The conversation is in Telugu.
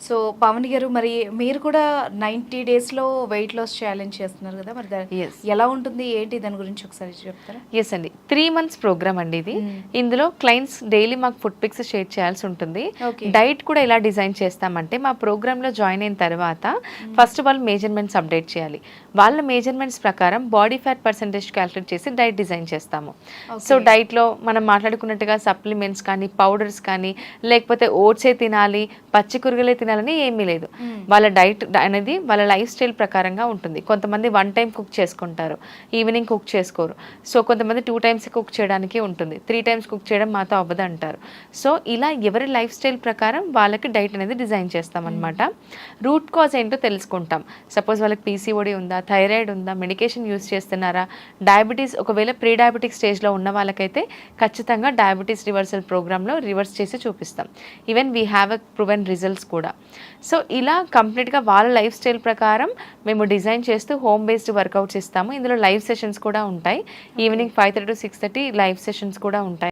సో పవన్ గారు, మరి మీరు కూడా 90 డేస్లో వెయిట్ లాస్ ఛాలెంజ్ చేస్తున్నారు కదా, మరి ఎలా ఉంటుంది ఏంటి దాని గురించి ఒకసారి చెప్తారా? ఎస్ అండి, 3 months ప్రోగ్రామ్ అండి ఇది. ఇందులో క్లయింట్స్ డైలీ మాకు ఫుడ్ పిక్స్ షేర్ చేయాల్సి ఉంటుంది. డైట్ కూడా ఎలా డిజైన్ చేస్తామంటే, మా ప్రోగ్రాంలో జాయిన్ అయిన తర్వాత ఫస్ట్ వాళ్ళు మెజర్మెంట్స్ అప్డేట్ చేయాలి. వాళ్ళ మెజర్మెంట్స్ ప్రకారం బాడీ ఫ్యాట్ పర్సెంటేజ్ క్యాలిక్యులేట్ చేసి డైట్ డిజైన్ చేస్తాము. సో డైట్లో మనం మాట్లాడుకున్నట్టుగా సప్లిమెంట్స్ కానీ, పౌడర్స్ కానీ, లేకపోతే ఓట్సే తినాలి, పచ్చి కూరగాయలే తినాలని ఏమీ లేదు. వాళ్ళ డైట్ అనేది వాళ్ళ లైఫ్ స్టైల్ ప్రకారంగా ఉంటుంది. కొంతమంది 1 time కుక్ చేసుకుంటారు, ఈవినింగ్ కుక్ చేసుకోరు. సో కొంతమంది 2 times కుక్ చేయడానికి ఉంటుంది, 3 times కుక్ చేయడం మాతో అవ్వదు అంటారు. సో ఇలా ఎవరి లైఫ్ స్టైల్ ప్రకారం వాళ్ళకి డైట్ అనేది డిజైన్ చేస్తామన్నమాట. రూట్ కాజ్ ఏంటో తెలుసుకుంటాం. సపోజ్ వాళ్ళకి పీసీఓడి ఉందా, థైరాయిడ్ ఉందా, మెడికేషన్ యూస్ చేస్తున్నారా, డయాబెటీస్, ఒకవేళ ప్రీ డయాబెటిక్ స్టేజ్లో ఉన్న వాళ్ళకైతే ఖచ్చితంగా డయాబెటీస్ రివర్సల్ ప్రోగ్రాంలో రివర్స్ చేసి చూపిస్తాం. Even we have a proven results కూడా. సో ఇలా కంప్లీట్గా వాళ్ళ లైఫ్ స్టైల్ ప్రకారం మేము డిజైన్ చేస్తూ హోమ్ బేస్డ్ వర్కౌట్స్ ఇస్తాము. ఇందులో లైవ్ సెషన్స్ కూడా ఉంటాయి. ఈవినింగ్ 5:30 to 6:30 లైవ్ సెషన్స్ కూడా ఉంటాయి.